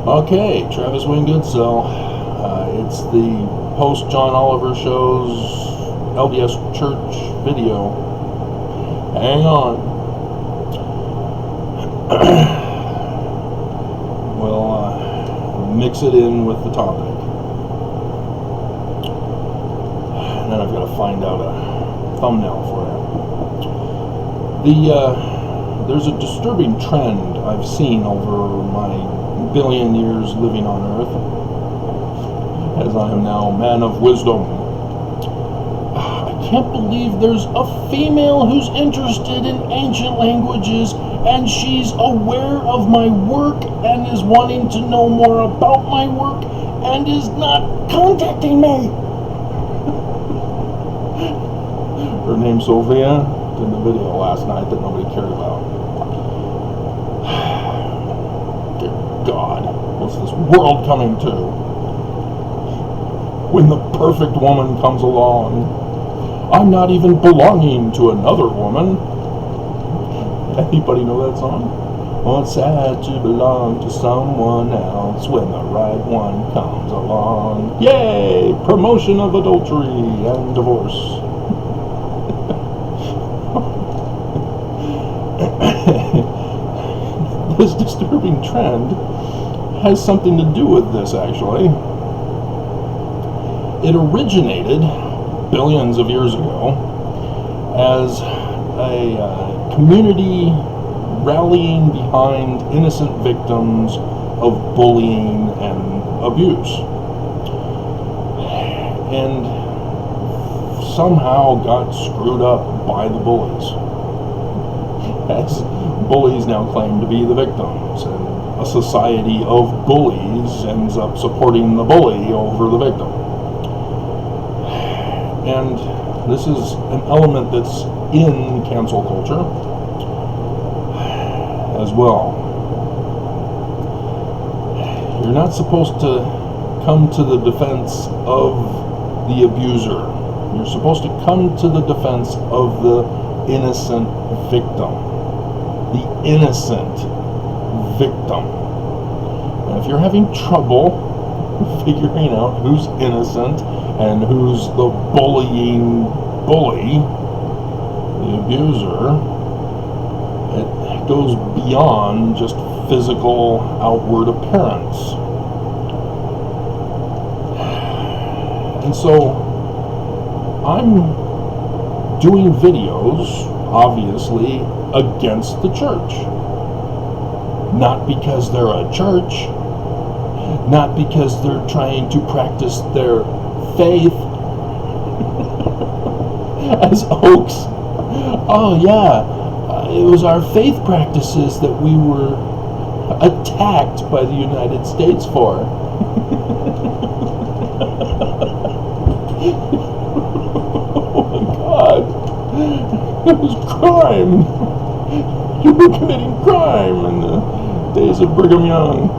Okay, Travis Wingood. It's the post John Oliver show's LDS church video. Hang on. We'll mix it in with the topic. And then I've got to find out a thumbnail for it. There's a disturbing trend I've seen over my billion years living on Earth, as I am now man of wisdom. I can't believe there's a female who's interested in ancient languages, and she's aware of my work and is wanting to know more about my work and is not contacting me. Her name's Sophia. In the video last night that nobody cared about. Dear God, what's this world coming to? When the perfect woman comes along, I'm not even belonging to another woman. Anybody know that song? Oh, it's sad to belong to someone else when the right one comes along. Yay! Promotion of adultery and divorce. This disturbing trend has something to do with this, actually. It originated billions of years ago as a community rallying behind innocent victims of bullying and abuse, and somehow got screwed up by the bullies, as bullies now claim to be the victims, and a society of bullies ends up supporting the bully over the victim. And this is an element that's in cancel culture as well. You're not supposed to come to the defense of the abuser. You're supposed to come to the defense of the innocent victim. The innocent victim. And if you're having trouble figuring out who's innocent and who's the bullying bully, the abuser, it goes beyond just physical outward appearance. And so I'm doing videos, obviously, against the church. Not because they're a church, not because they're trying to practice their faith as oaks. Oh yeah, it was our faith practices that we were attacked by the United States for. Oh my God, it was crime. You were committing crime in the days of Brigham Young.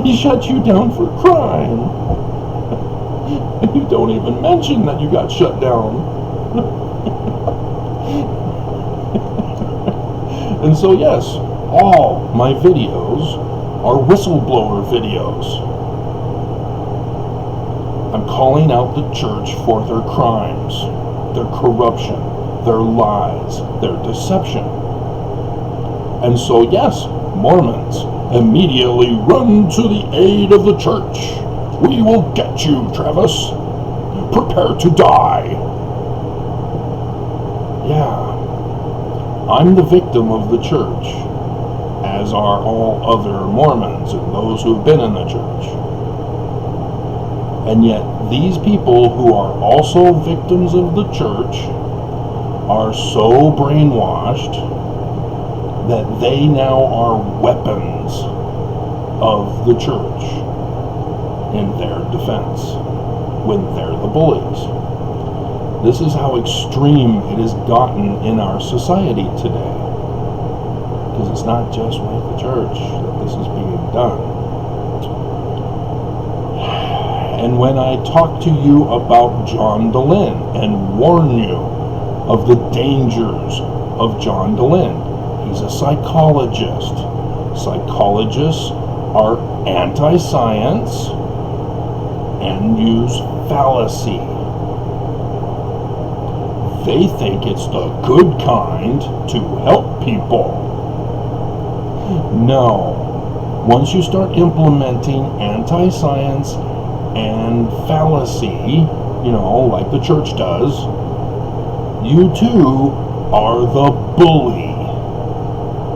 They shut you down for crime. And you don't even mention that you got shut down. And so yes, all my videos are whistleblower videos. I'm calling out the church for their crimes, their corruption, their lies, their deception. And so yes, Mormons immediately run to the aid of the church. We will get you, Travis. Prepare to die. Yeah, I'm the victim of the church, as are all other Mormons and those who have been in the church. And yet these people who are also victims of the church are so brainwashed that they now are weapons of the church in their defense when they're the bullies. This is how extreme it has gotten in our society today. Because it's not just with the church that this is being done. And when I talk to you about John DeLynn and warn you of the dangers of John DeLynn, he's a psychologist. Psychologists are anti-science and use fallacy. They think it's the good kind to help people. No. Once you start implementing anti-science and fallacy, like the church does, you too are the bully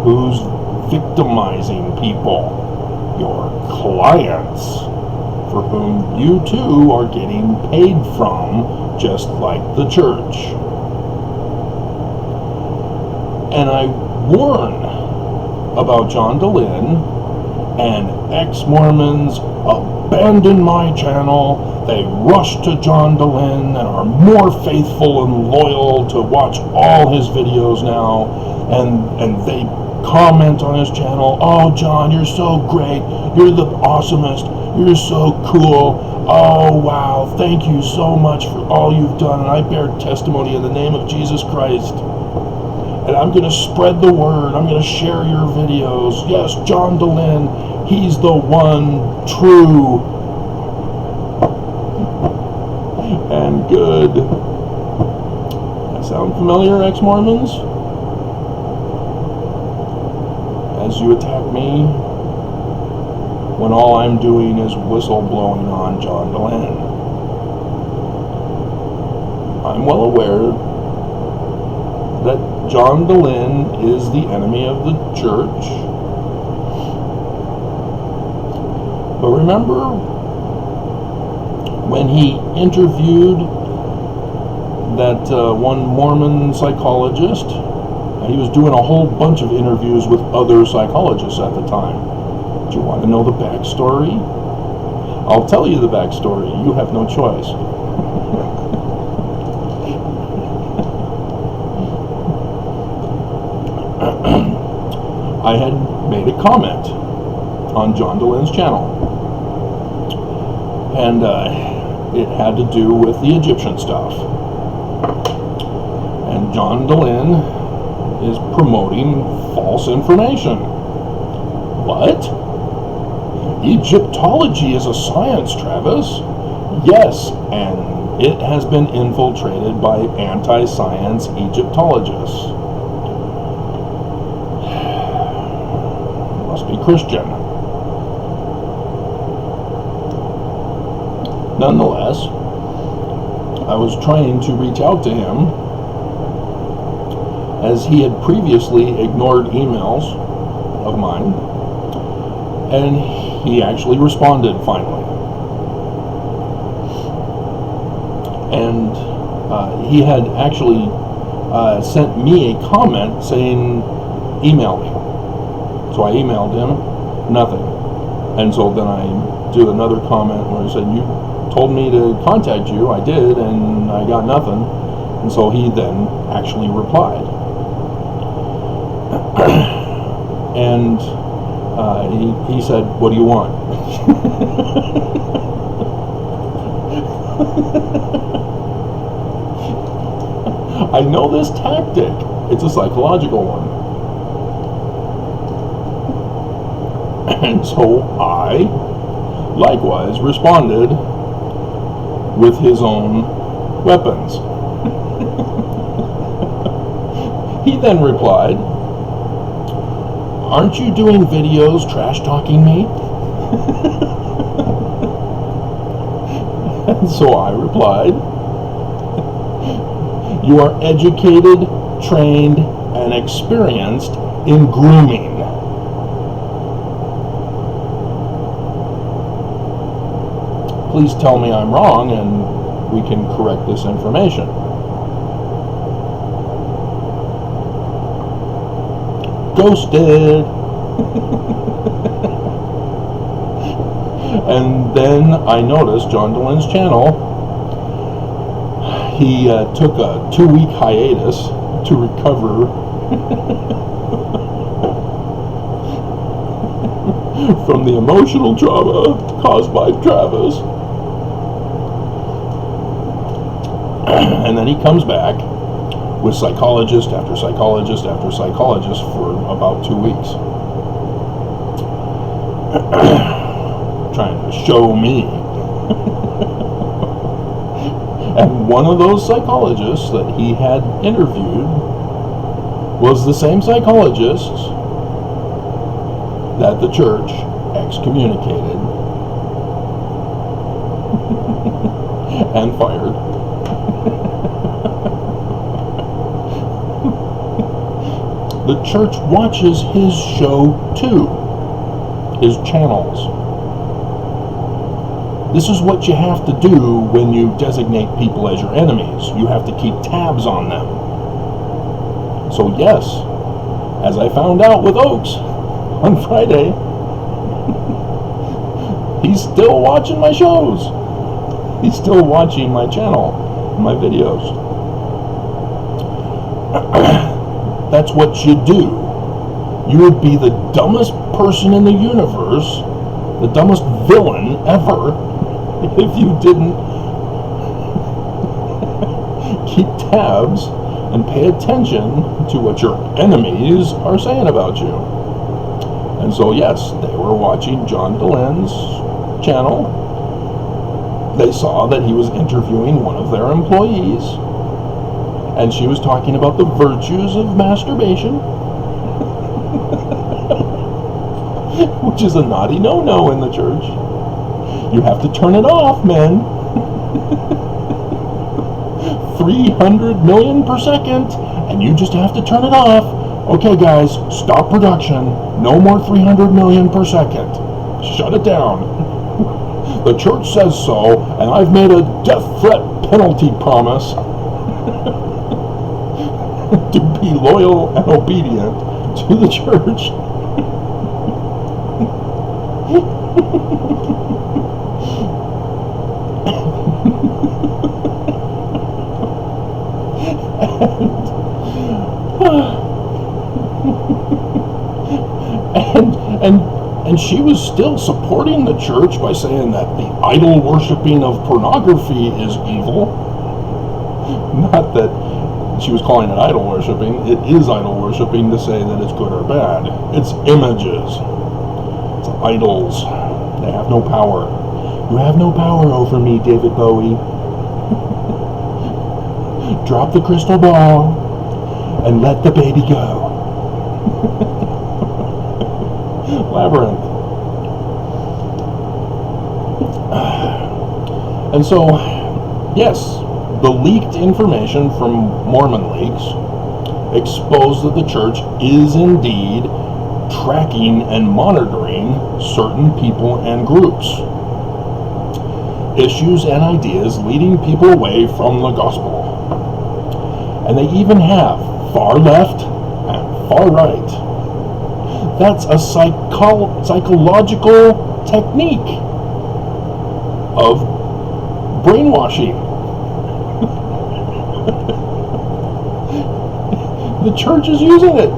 who's victimizing people, your clients, for whom you too are getting paid from, just like the church. And I warn about John DeLynn and ex-Mormons abandon my channel. They rush to John DeLynn and are more faithful and loyal to watch all his videos now, and they comment on his channel. Oh, John, you're so great. You're the awesomest. You're so cool. Oh, wow. Thank you so much for all you've done, and I bear testimony in the name of Jesus Christ. And I'm going to spread the word. I'm going to share your videos. Yes, John DeLynn, he's the one true and good. That sound familiar, ex-Mormons? As you attack me, when all I'm doing is whistleblowing on John DeLynn. I'm well aware that John DeLynn is the enemy of the church. But remember when he interviewed that one Mormon psychologist? He was doing a whole bunch of interviews with other psychologists at the time. Do you want to know the backstory? I'll tell you the backstory. You have no choice. I had made a comment on John DeLynn's channel, and it had to do with the Egyptian stuff. And John DeLynn is promoting false information. What? Egyptology is a science, Travis. Yes, and it has been infiltrated by anti-science Egyptologists. Must be Christian. Nonetheless, I was trying to reach out to him, as he had previously ignored emails of mine, and he actually responded finally. And he had actually sent me a comment saying, email me. So I emailed him, nothing. And so then I did another comment where I said, you told me to contact you. I did, and I got nothing. And so he then actually replied. And he said, what do you want? I know this tactic. It's a psychological one. And so I likewise responded with his own weapons. He then replied, aren't you doing videos trash-talking me? And so I replied, you are educated, trained, and experienced in grooming. Please tell me I'm wrong and we can correct this information. Ghosted. And then I noticed John DeLynn's channel, he took a 2-week hiatus to recover from the emotional trauma caused by Travis. And then he comes back with psychologist after psychologist after psychologist for about 2 weeks. trying to show me. And one of those psychologists that he had interviewed was the same psychologist that the church excommunicated and fired. The church watches his show too, his channels. This is what you have to do when you designate people as your enemies. You have to keep tabs on them. So yes, as I found out with Oaks on Friday, he's still watching my shows. He's still watching my channel, my videos. That's what you do. You would be the dumbest person in the universe, the dumbest villain ever, if you didn't keep tabs and pay attention to what your enemies are saying about you. And so yes, they were watching John Delen's channel. They saw that he was interviewing one of their employees, and she was talking about the virtues of masturbation, which is a naughty no-no in the church. You have to turn it off, men. 300 million per second, and you just have to turn it off. Okay, guys, stop production. No more 300 million per second. Shut it down. The church says so, and I've made a death threat penalty promise to be loyal and obedient to the church. And she was still supporting the church by saying that the idol worshiping of pornography is evil. Not that she was calling it idol worshiping. It is idol worshiping to say that it's good or bad. It's images. It's idols. They have no power. You have no power over me, David Bowie. Drop the crystal ball and let the baby go. Labyrinth. And so, yes, the leaked information from Mormon leaks exposed that the church is indeed tracking and monitoring certain people and groups, issues and ideas leading people away from the gospel. And they even have far left and far right. That's a psychological technique of brainwashing. The church is using it.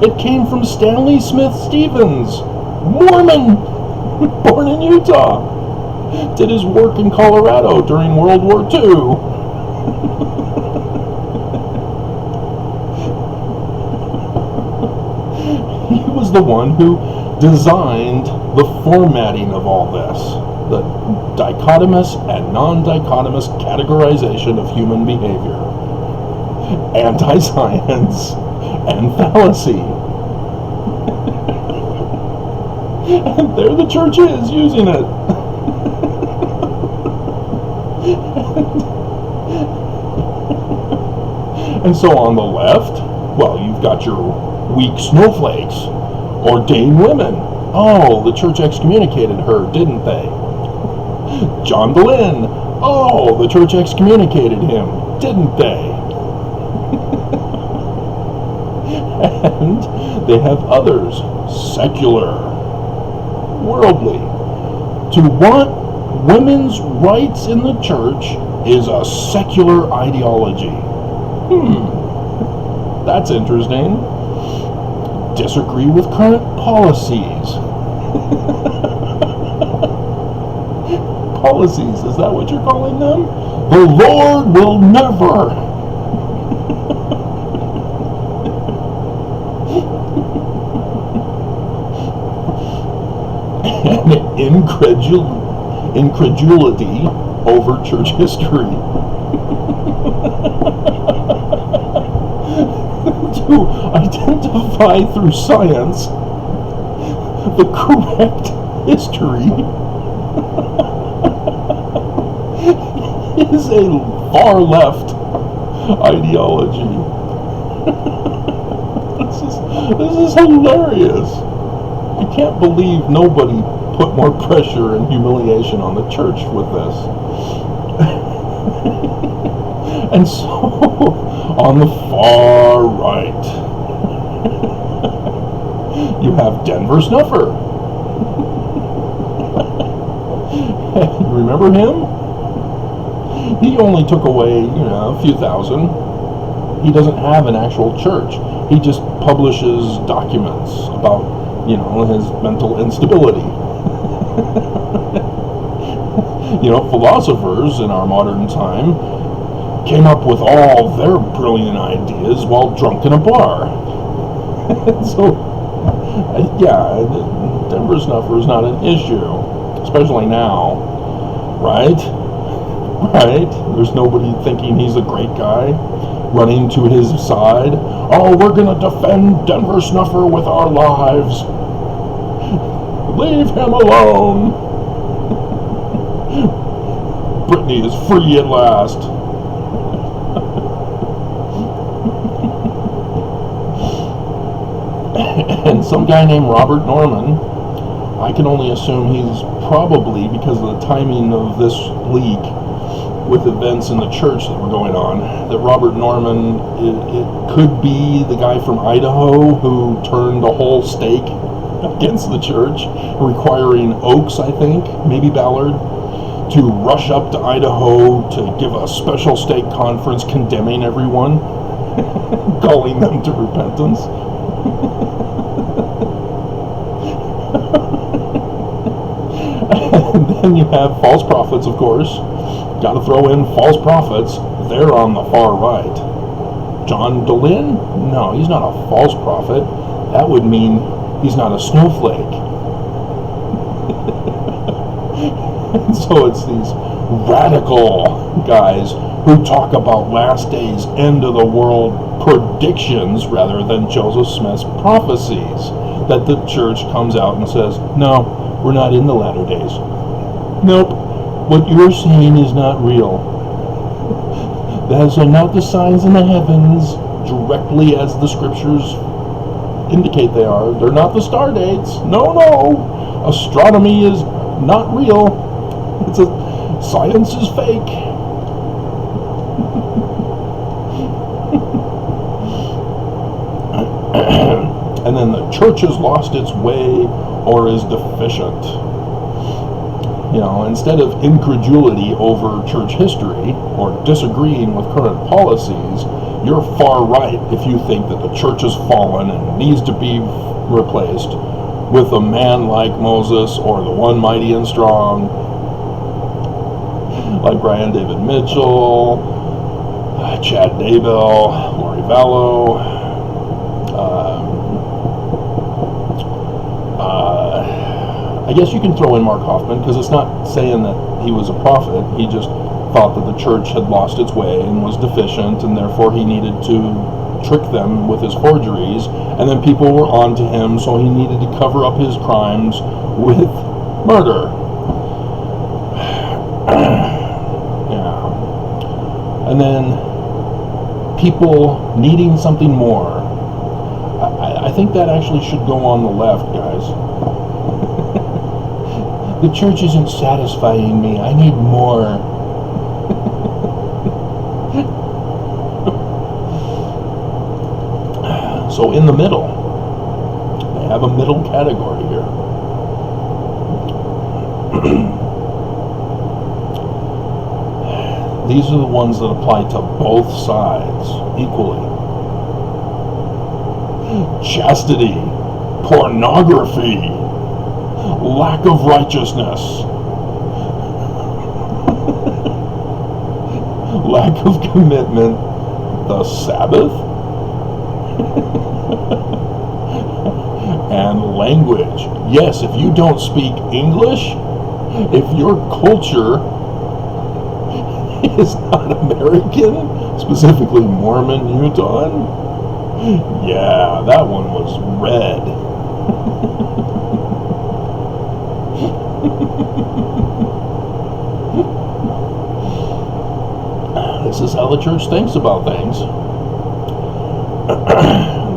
It came from Stanley Smith Stevens, Mormon, born in Utah. Did his work in Colorado during World War II. He was the one who designed the formatting of all this, the dichotomous and non-dichotomous categorization of human behavior, anti-science, and fallacy. And there the church is using it. And so on the left, well, you've got your weak snowflakes, ordained women. Oh, the church excommunicated her, didn't they? John Delen. Oh, the church excommunicated him, didn't they? And they have others, secular, worldly. To want women's rights in the church is a secular ideology. That's interesting. Disagree with current policies. Policies, is that what you're calling them? The Lord will never. and incredulity over church history. To identify through science the correct history is a far left ideology. This is hilarious. I can't believe nobody put more pressure and humiliation on the church with this. And so, on the far right, you have Denver Snuffer. Remember him? He only took away, a few thousand. He doesn't have an actual church. He just publishes documents about, his mental instability. Philosophers in our modern time came up with all their brilliant ideas while drunk in a bar. So, Denver Snuffer is not an issue, especially now, right? Right? There's nobody thinking he's a great guy running to his side. Oh, we're going to defend Denver Snuffer with our lives. Leave him alone. Brittany is free at last. And some guy named Robert Norman, I can only assume he's probably, because of the timing of this leak with events in the church that were going on, that Robert Norman, it could be the guy from Idaho who turned a whole stake against the church, requiring Oaks, I think, maybe Ballard, to rush up to Idaho to give a special stake conference condemning everyone, calling them to repentance. And then you have false prophets, of course. Got to throw in false prophets. They're on the far right. John Dolin? No, he's not a false prophet. That would mean he's not a snowflake. And so it's these radical guys who talk about last days, end of the world predictions rather than Joseph Smith's prophecies, that the church comes out and says, no, we're not in the latter days. Nope, what you're saying is not real. Those are not the signs in the heavens, directly as the scriptures indicate they are. They're not the star dates. No. Astronomy is not real. Science is fake. And then the church has lost its way or is deficient. Instead of incredulity over church history or disagreeing with current policies, you're far right if you think that the church has fallen and needs to be replaced with a man like Moses or the one mighty and strong, like Brian David Mitchell, Chad Daybell, Lori Vallow, I guess you can throw in Mark Hoffman, because it's not saying that he was a prophet. He just thought that the church had lost its way and was deficient, and therefore he needed to trick them with his forgeries, and then people were on to him, so he needed to cover up his crimes with murder. Yeah. And then people needing something more. I think that actually should go on the left, guys. The church isn't satisfying me. I need more. So in the middle, they have a middle category here. These are the ones that apply to both sides equally. Chastity, pornography, lack of righteousness, lack of commitment, the Sabbath, and language. Yes, if you don't speak English, if your culture is not American, specifically Mormon, Utah, yeah, that one was red. This is how the church thinks about things.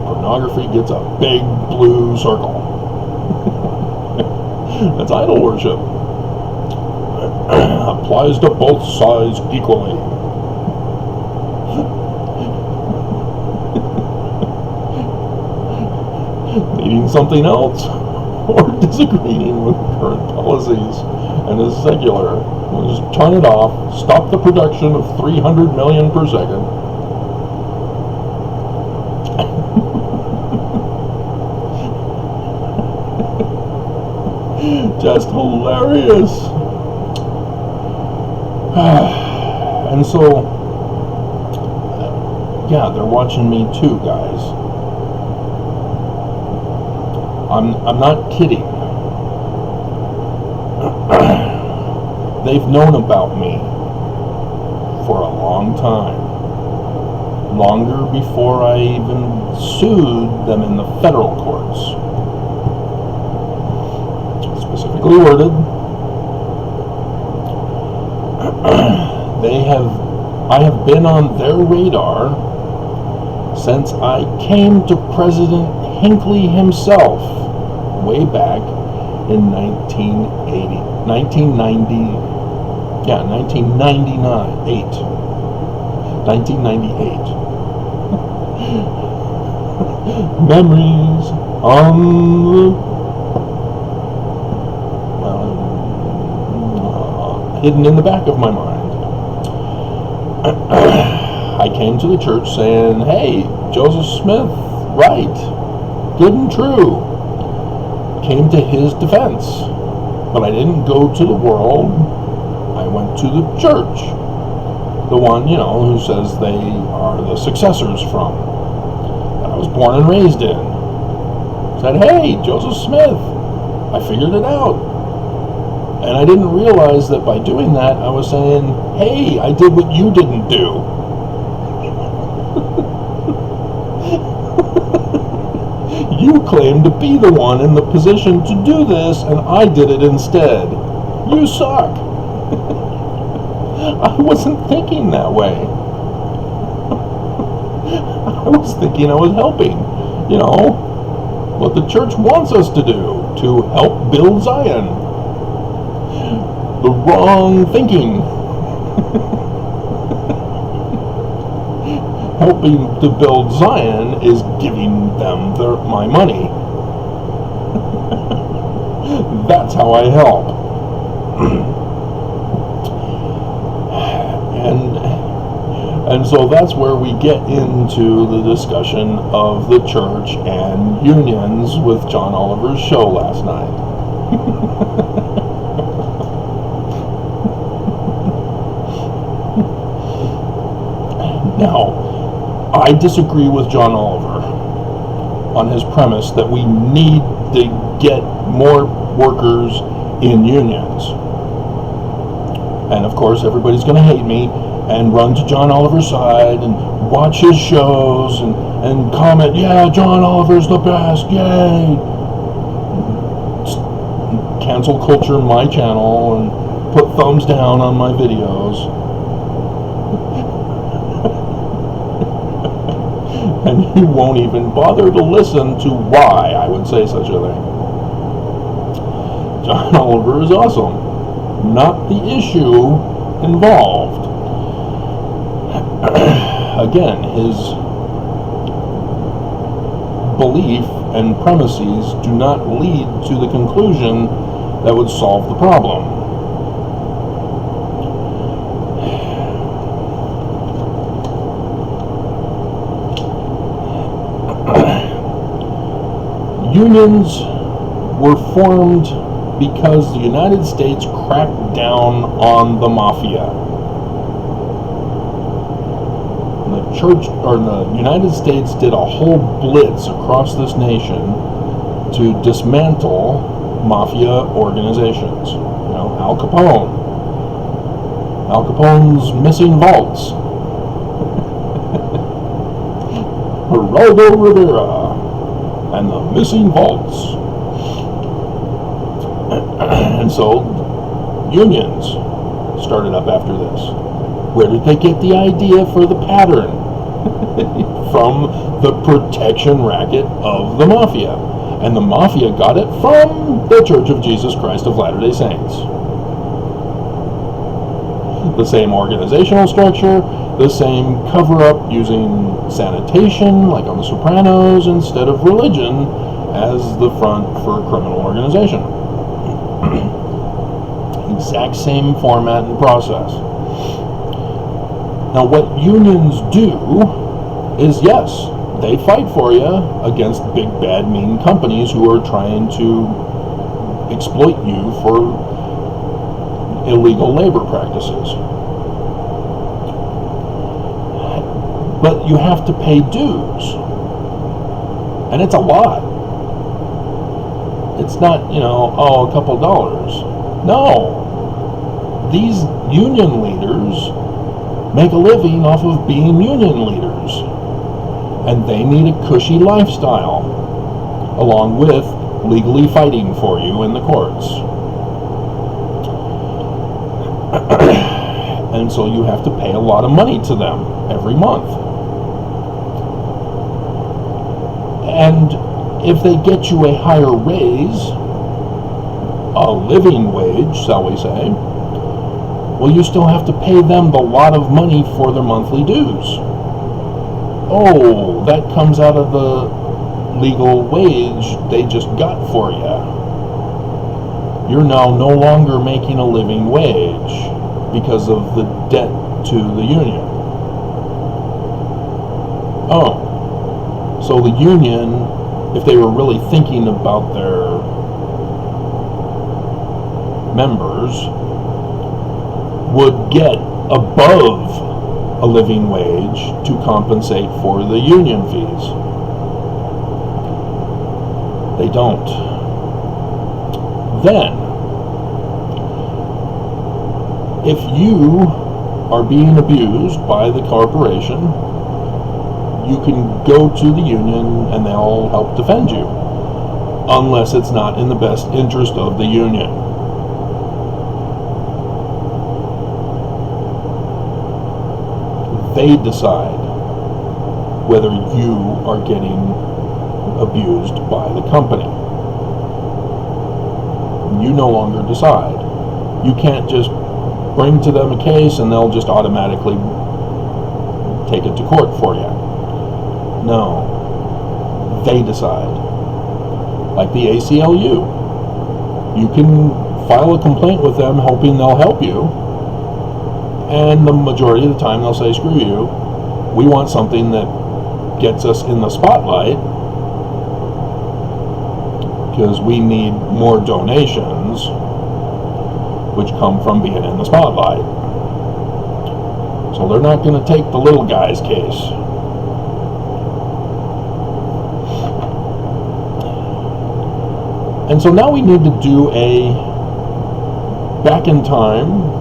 Pornography gets a big blue circle. That's idol worship. Applies to both sides equally. Needing something else, or disagreeing with current policies and is secular. We'll just turn it off, stop the production of 300 million per second. Just hilarious. And so, yeah, they're watching me too, guys. I'm not kidding. They've known about me for a long time. Longer before I even sued them in the federal courts. Specifically worded. I have been on their radar since I came to President Hinckley himself way back in 1998. Memories on the hidden in the back of my mind. I came to the church saying, hey, Joseph Smith, right, good and true. Came to his defense. But I didn't go to the world. I went to the church. The one, who says they are the successors from. That I was born and raised in. Said, hey, Joseph Smith, I figured it out. And I didn't realize that by doing that, I was saying, hey, I did what you didn't do. You claim to be the one in the position to do this, and I did it instead. You suck. I wasn't thinking that way. I was thinking I was helping. What the church wants us to do, to help build Zion. The wrong thinking. Helping to build Zion is giving them my money. That's how I help. And so that's where we get into the discussion of the church and unions with John Oliver's show last night. Now, I disagree with John Oliver on his premise that we need to get more workers in unions. And of course, everybody's going to hate me and run to John Oliver's side and watch his shows and comment, yeah, John Oliver's the best, yay! Cancel culture my channel and put thumbs down on my videos. And you won't even bother to listen to why I would say such a thing. John Oliver is awesome. Not the issue involved. Again, his belief and premises do not lead to the conclusion that would solve the problem. Unions were formed because the United States cracked down on the mafia. The United States did a whole blitz across this nation to dismantle mafia organizations. You know, Al Capone's missing vaults, Geraldo Rivera and the missing vaults. And so unions started up after this. Where did they get the idea for the pattern? From the protection racket of the mafia. And the mafia got it from the Church of Jesus Christ of Latter-day Saints. The same organizational structure, the same cover-up using sanitation, like on The Sopranos, instead of religion as the front for a criminal organization. Exact same format and process. Now, what unions do is, yes, they fight for you against big, bad, mean companies who are trying to exploit you for illegal labor practices. But you have to pay dues. And it's a lot. It's not, you know, a couple dollars. No. These union leaders make a living off of being union leaders. And they need a cushy lifestyle, along with legally fighting for you in the courts. And so you have to pay a lot of money to them every month. And if they get you a higher raise, a living wage, shall we say, well, you still have to pay them the lot of money for their monthly dues. Oh, that comes out of the legal wage they just got for you. You're now no longer making a living wage because of the debt to the union. Oh, so the union, if they were really thinking about their members, would get above a living wage to compensate for the union fees. They don't. Then, if you are being abused by the corporation, you can go to the union and they'll help defend you, unless it's not in the best interest of the union. They decide whether you are getting abused by the company. You no longer decide. You can't just bring to them a case and they'll just automatically take it to court for you. No. They decide. Like the ACLU. You can file a complaint with them hoping they'll help you. And the majority of the time they'll say, screw you, we want something that gets us in the spotlight because we need more donations which come from being in the spotlight. So they're not going to take the little guy's case. And so now we need to do a back in time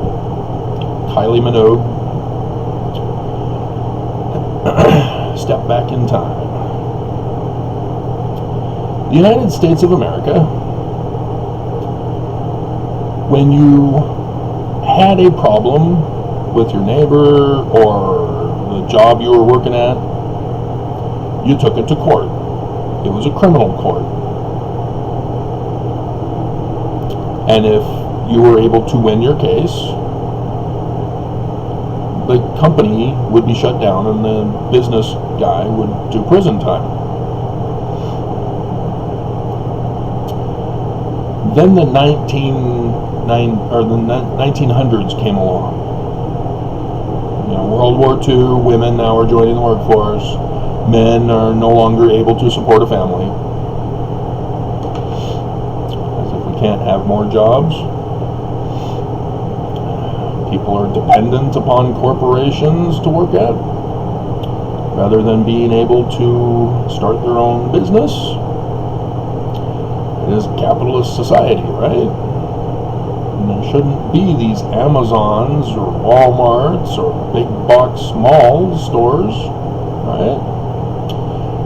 Kylie Minogue step back in time. The United States of America, when you had a problem with your neighbor or the job you were working at, you took it to court. It was a criminal court. And if you were able to win your case, the company would be shut down and the business guy would do prison time. Then the 1900s came along. You know, World War II, women now are joining the workforce. Men are no longer able to support a family. As if we can't have more jobs. People are dependent upon corporations to work at, rather than being able to start their own business. is capitalist society, right? And there shouldn't be these Amazons or Walmarts or big box mall stores, right?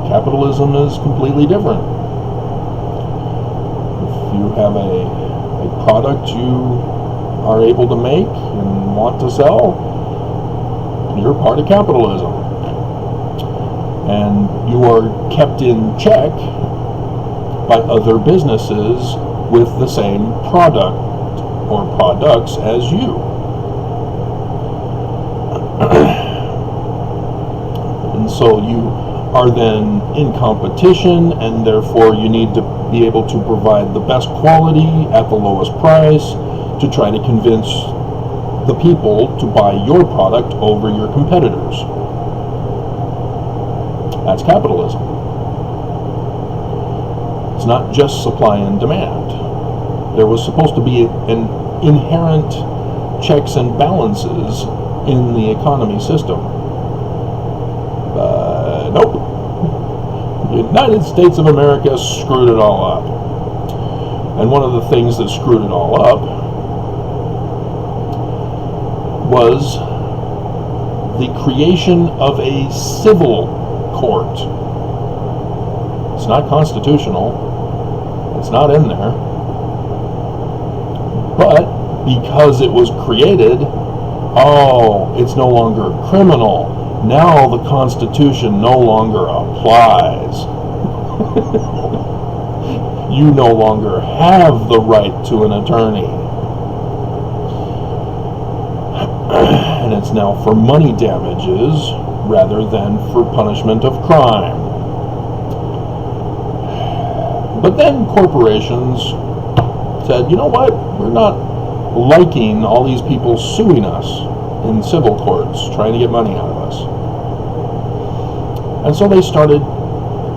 Capitalism is completely different. If you have a product you are able to make and want to sell, you're part of capitalism. And you are kept in check by other businesses with the same product or products as you. And so you are then in competition, and therefore you need to be able to provide the best quality at the lowest price to try to convince the people to buy your product over your competitors. That's capitalism. It's not just supply and demand. There was supposed to be an inherent checks and balances in the economy system. Nope. The United States of America screwed it all up. And one of the things that screwed it all up was the creation of a civil court. It's not constitutional. It's not in there. But because it was created, it's no longer criminal. Now the Constitution no longer applies. You no longer have the right to an attorney. And it's now for money damages rather than for punishment of crime. But then corporations said, you know what? We're not liking all these people suing us in civil courts, trying to get money out of us. And so they started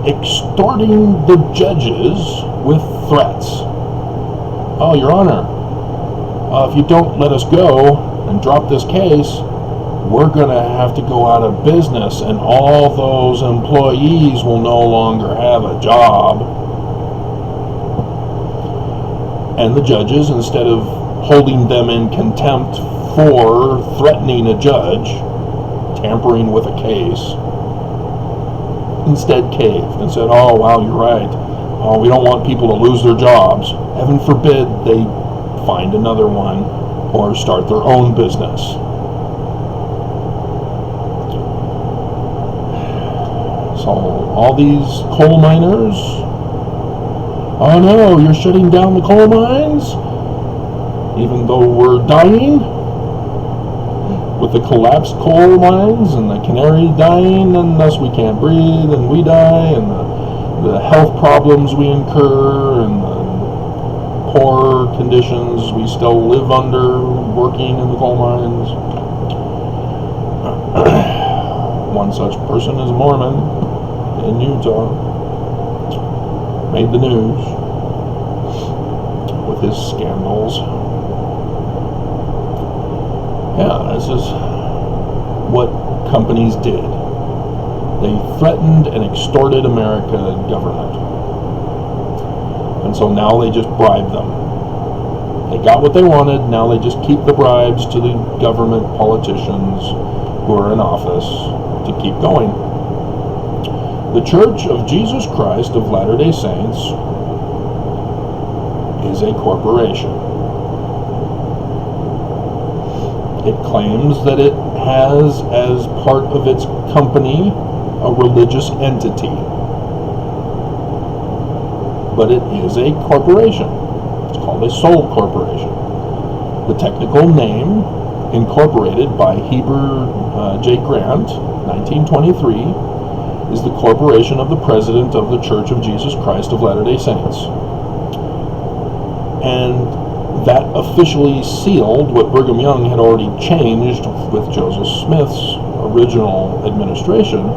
extorting the judges with threats. Oh, Your Honor, if you don't let us go and drop this case, we're going to have to go out of business, and all those employees will no longer have a job. And the judges, instead of holding them in contempt for threatening a judge, tampering with a case, instead caved and said, oh, wow, you're right. Oh, we don't want people to lose their jobs. Heaven forbid they find another one or start their own business. So all these coal miners, oh no, you're shutting down the coal mines? Even though we're dying? With the collapsed coal mines and the canaries dying, and thus we can't breathe and we die, and the health problems we incur, and the poor conditions we still live under working in the coal mines. One such person is a Mormon in Utah. Made the news with his scandals. Yeah, this is what companies did. They threatened and extorted American government. And so now they just bribe them. They got what they wanted, now they just keep the bribes to the government politicians who are in office to keep going. The Church of Jesus Christ of Latter-day Saints is a corporation. It claims that it has as part of its company a religious entity. But it is a corporation. It's called a sole corporation. The technical name, incorporated by Heber J. Grant, 1923, is the Corporation of the President of the Church of Jesus Christ of Latter-day Saints. And that officially sealed what Brigham Young had already changed with Joseph Smith's original administration,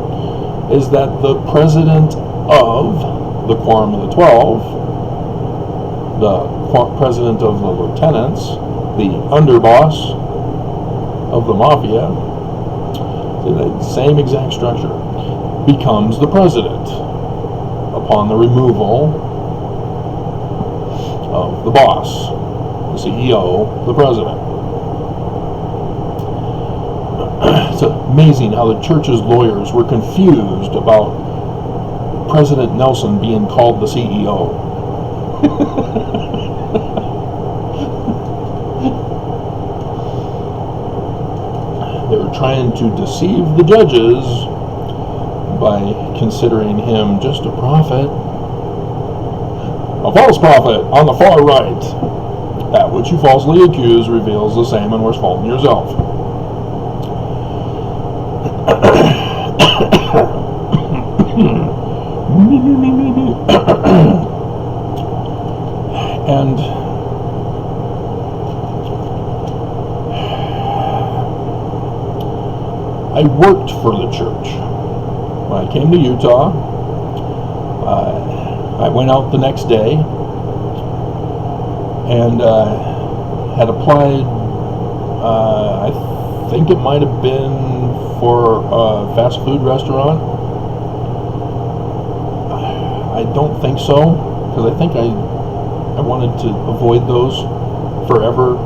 is that the president of the Quorum of the 12, the president of the lieutenants, the underboss of the mafia, the same exact structure, becomes the president upon the removal of the boss, the CEO, the president. It's amazing how the church's lawyers were confused about President Nelson being called the CEO. They were trying to deceive the judges by considering him just a prophet, a false prophet on the far right. That which you falsely accuse reveals the same and worse fault in yourself. And I worked for the church. When I came to Utah, I went out the next day and had applied, I think it might have been for a fast food restaurant. I don't think so, because I think I wanted to avoid those forever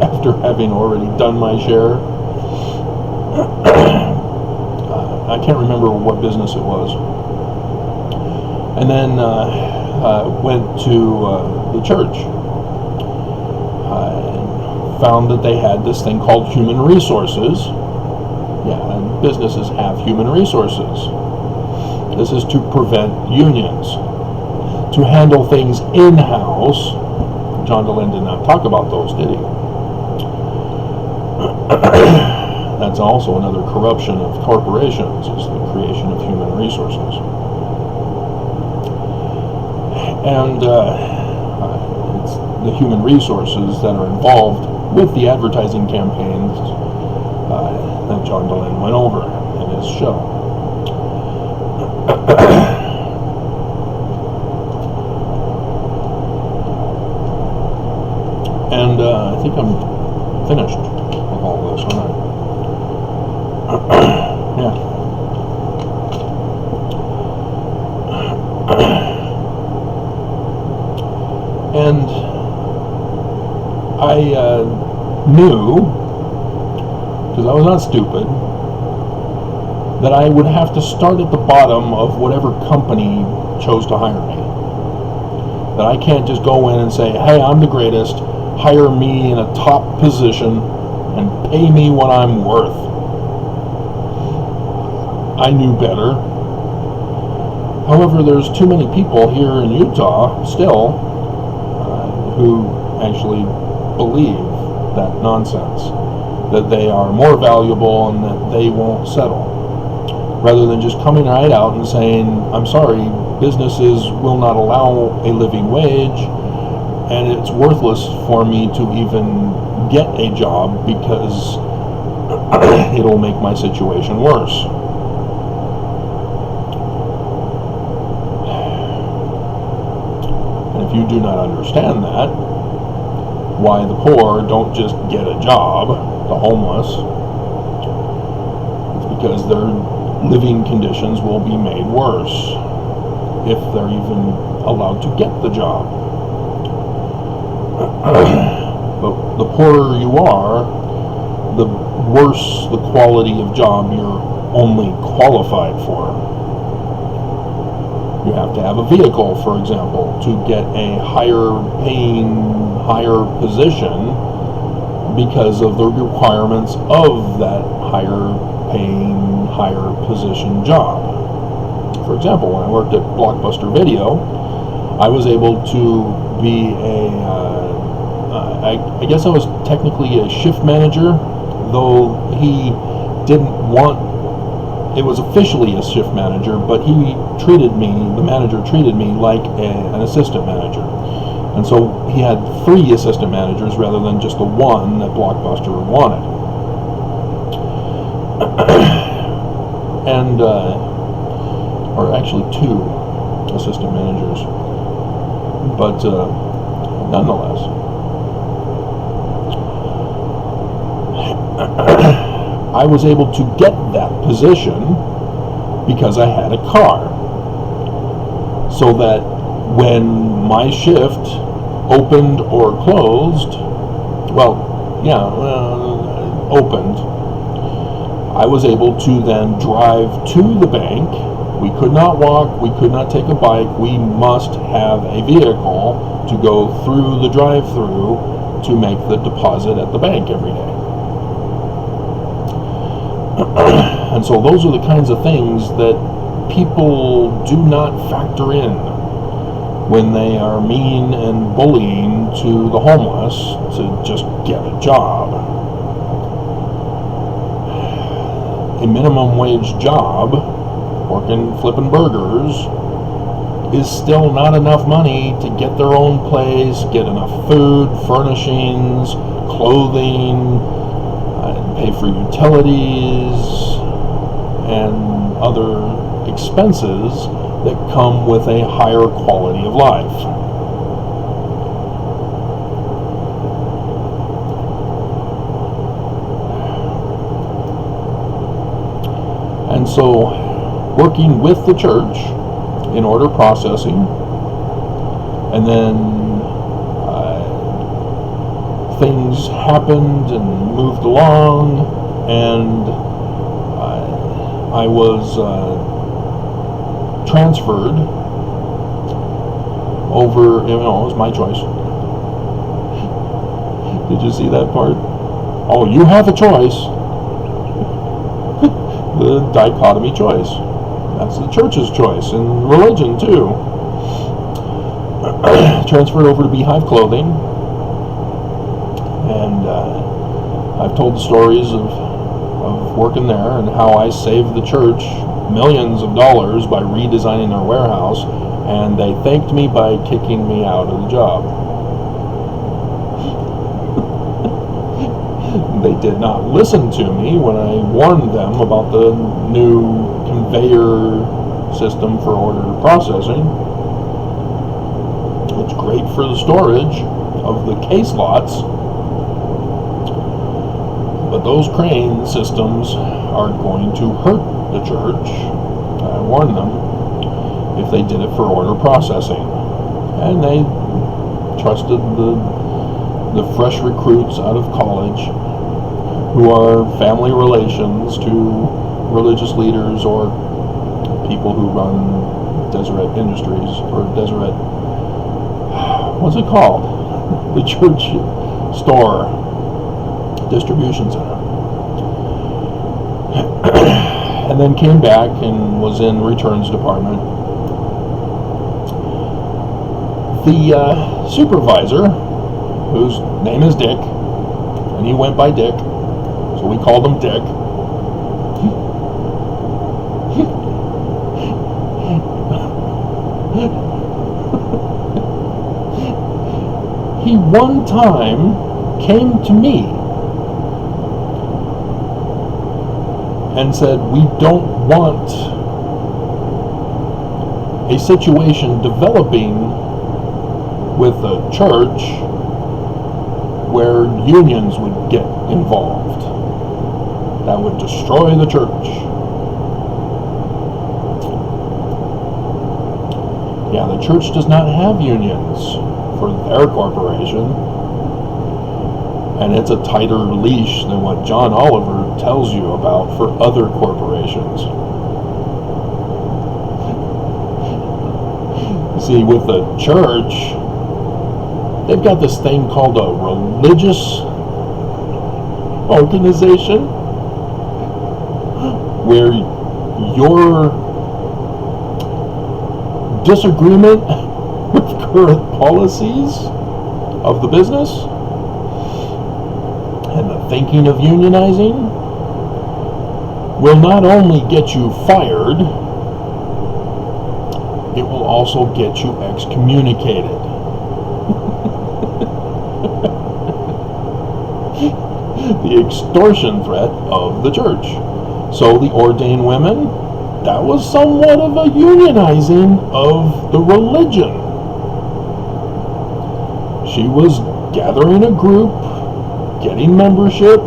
after having already done my share. I can't remember what business it was. And then went to the church. I found that they had this thing called human resources. Yeah, and businesses have human resources. This is to prevent unions, to handle things in-house. John Dehlin did not talk about those, did he? That's also another corruption of corporations, is the creation of human resources. And it's the human resources that are involved with the advertising campaigns that John Dehlin went over in his show. And I think I'm finished with all this, aren't I? Yeah. And I knew, because I was not stupid, that I would have to start at the bottom of whatever company chose to hire me. That I can't just go in and say, hey, I'm the greatest, hire me in a top position, and pay me what I'm worth. I knew better. However, there's too many people here in Utah still who actually believe that nonsense, that they are more valuable and that they won't settle, rather than just coming right out and saying, I'm sorry, businesses will not allow a living wage, and it's worthless for me to even get a job because it'll make my situation worse. And if you do not understand that, why the poor don't just get a job, the homeless, it's because their living conditions will be made worse if they're even allowed to get the job. But the poorer you are, the worse the quality of job you're only qualified for. You have to have a vehicle, for example, to get a higher paying, higher position because of the requirements of that higher paying, higher position job. For example, when I worked at Blockbuster Video, I was able to be I guess I was technically a shift manager, though he didn't want, it was officially a shift manager, but the manager treated me like an assistant manager. And so he had 3 assistant managers rather than just the one that Blockbuster wanted. And, or actually 2 assistant managers. But nonetheless, I was able to get that position because I had a car. So that when my shift opened or closed, opened, I was able to then drive to the bank. We could not walk, we could not take a bike, we must have a vehicle to go through the drive-through to make the deposit at the bank every day. And so those are the kinds of things that people do not factor in when they are mean and bullying to the homeless to just get a job. A minimum wage job, working flipping burgers, is still not enough money to get their own place, get enough food, furnishings, clothing, pay for utilities, and other expenses that come with a higher quality of life. And so, working with the church in order processing, and then things happened and moved along, and I was transferred over. It was my choice. Did you see that part? Oh, you have a choice. The dichotomy choice. That's the church's choice, and religion too. Transferred over to Beehive Clothing, and I've told the stories of working there and how I saved the church millions of dollars by redesigning their warehouse, and they thanked me by kicking me out of the job. They did not listen to me when I warned them about the new conveyor system for order processing. It's great for the storage of the case lots, but those crane systems are going to hurt the church. I warned them if they did it for order processing, and they trusted the fresh recruits out of college who are family relations to religious leaders or people who run Deseret Industries, or Deseret, what's it called? The church store, distribution center. And then came back and was in returns department. The supervisor, whose name is Dick, and he went by Dick, so we called him Dick. He one time came to me and said, "We don't want a situation developing with a church where unions would get involved. That would destroy the church." Yeah, the church does not have unions for their corporation, and it's a tighter leash than what John Oliver tells you about for other corporations. See, with the church, they've got this thing called a religious organization, where your disagreement with current policies of the business and the thinking of unionizing will not only get you fired, it will also get you excommunicated. The extortion threat of the church. So the ordained women, that was somewhat of a unionizing of the religion. She was gathering a group, getting membership,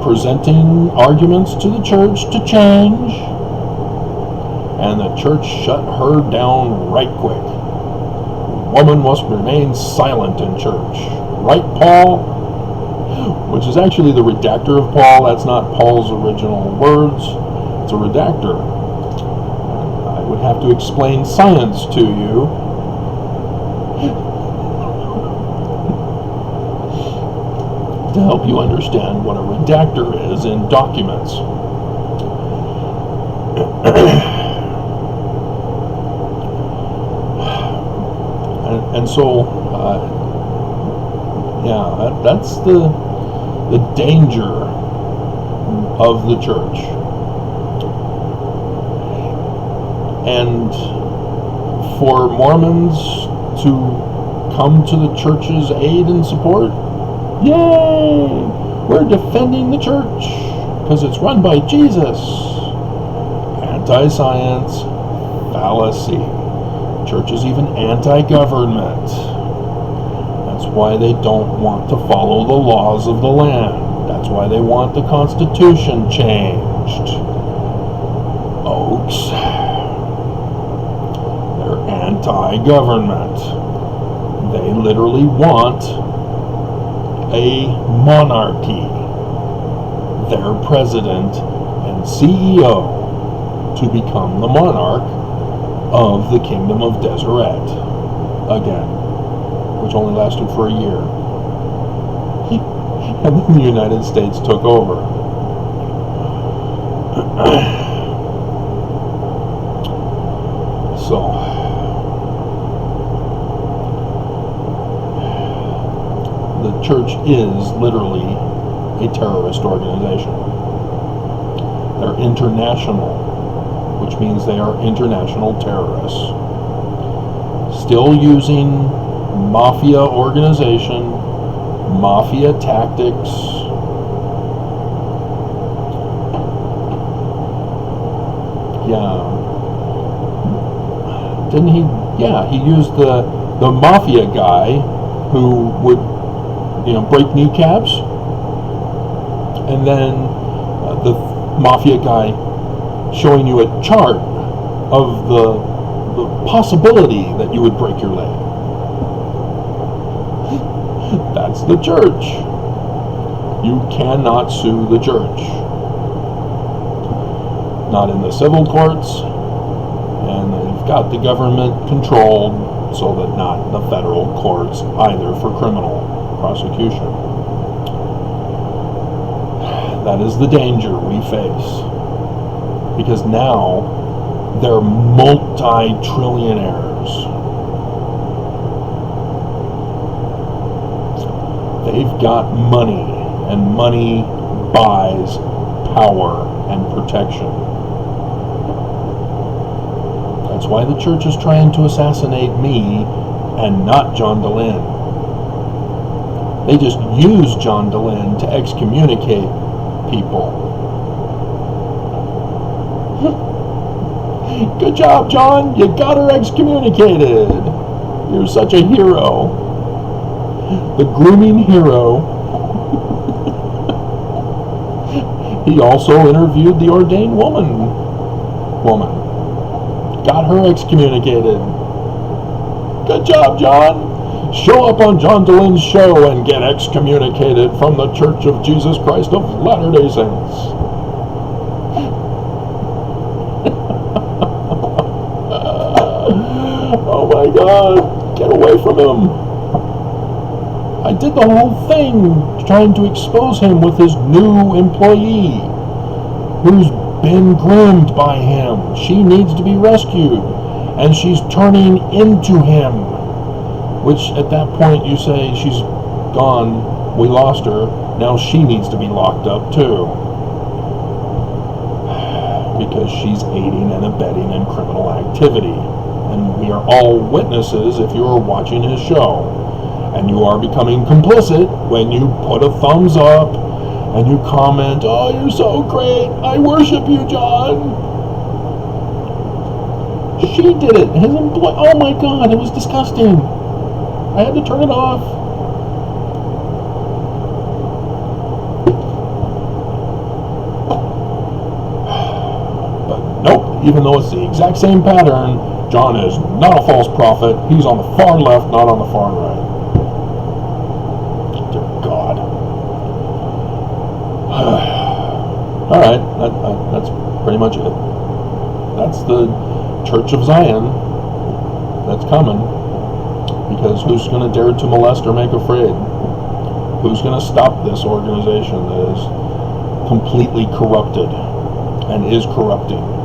presenting arguments to the church to change, and the church shut her down right quick. woman must remain silent in church. Right, Paul? Which is actually the redactor of Paul. That's not Paul's original words. It's a redactor. I would have to explain science to you. To help you understand what a redactor is in documents. and so, that's the danger of the church. And for Mormons to come to the church's aid and support, yay! We're defending the church because it's run by Jesus. Anti-science, fallacy. Church is even anti-government. That's why they don't want to follow the laws of the land. That's why they want the Constitution changed. Oaks. They're anti-government. They literally want a monarchy. Their president and CEO to become the monarch of the Kingdom of Deseret again, which only lasted for a year. And then the United States took over. So, the church is literally a terrorist organization. They're international, which means they are international terrorists. Still using mafia organization, mafia tactics. Yeah. Didn't he? Yeah, he used the mafia guy who would, break kneecaps, and then the mafia guy showing you a chart of the possibility that you would break your leg. That's the church. You cannot sue the church. Not in the civil courts, and they've got the government controlled so that not the federal courts either for criminal prosecution. That is the danger we face. Because now they're multi-trillionaires. They've got money, and money buys power and protection. That's why the church is trying to assassinate me and not John Dehlin. They just use John Dehlin to excommunicate people. Good job, John. You got her excommunicated. You're such a hero. The grooming hero. He also interviewed the ordained woman. Got her excommunicated. Good job, John. Show up on John Dehlin's show and get excommunicated from the Church of Jesus Christ of Latter-day Saints. Oh my God, get away from him. I did the whole thing trying to expose him with his new employee who's been groomed by him. She needs to be rescued, and she's turning into him, which at that point you say, she's gone, we lost her, now she needs to be locked up too, because she's aiding and abetting in criminal activity. And we are all witnesses if you are watching his show. And you are becoming complicit when you put a thumbs up and you comment, "Oh, you're so great. I worship you, John." She did it. His employee. Oh my God, it was disgusting. I had to turn it off. But nope, even though it's the exact same pattern, John is not a false prophet. He's on the far left, not on the far right. Dear God. All right, that's pretty much it. That's the Church of Zion that's coming. Because who's going to dare to molest or make afraid? Who's going to stop this organization that is completely corrupted and is corrupting?